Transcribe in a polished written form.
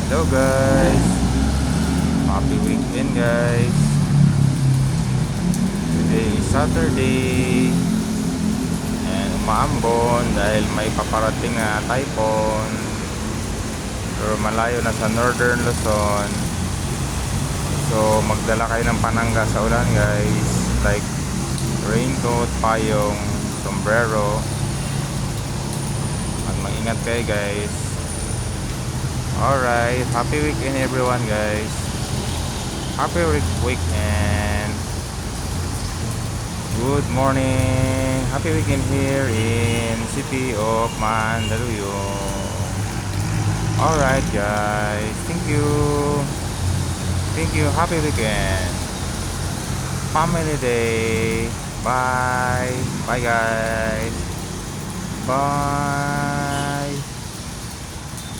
Hello guys, happy weekend guys. Today is Saturday and umaambon dahil may paparating na typhoon. Pero malayo na sa Northern Luzon. So magdala kayo ng panangga sa ulan guys, like raincoat, payong, sombrero. At mag-ingat kayo guys. Alright, happy weekend everyone guys. Happy weekend. Good morning. Happy weekend here in city of Mandaluyong. Alright guys. Thank you. Thank you. Happy weekend. Family day. Bye. Bye guys. Bye.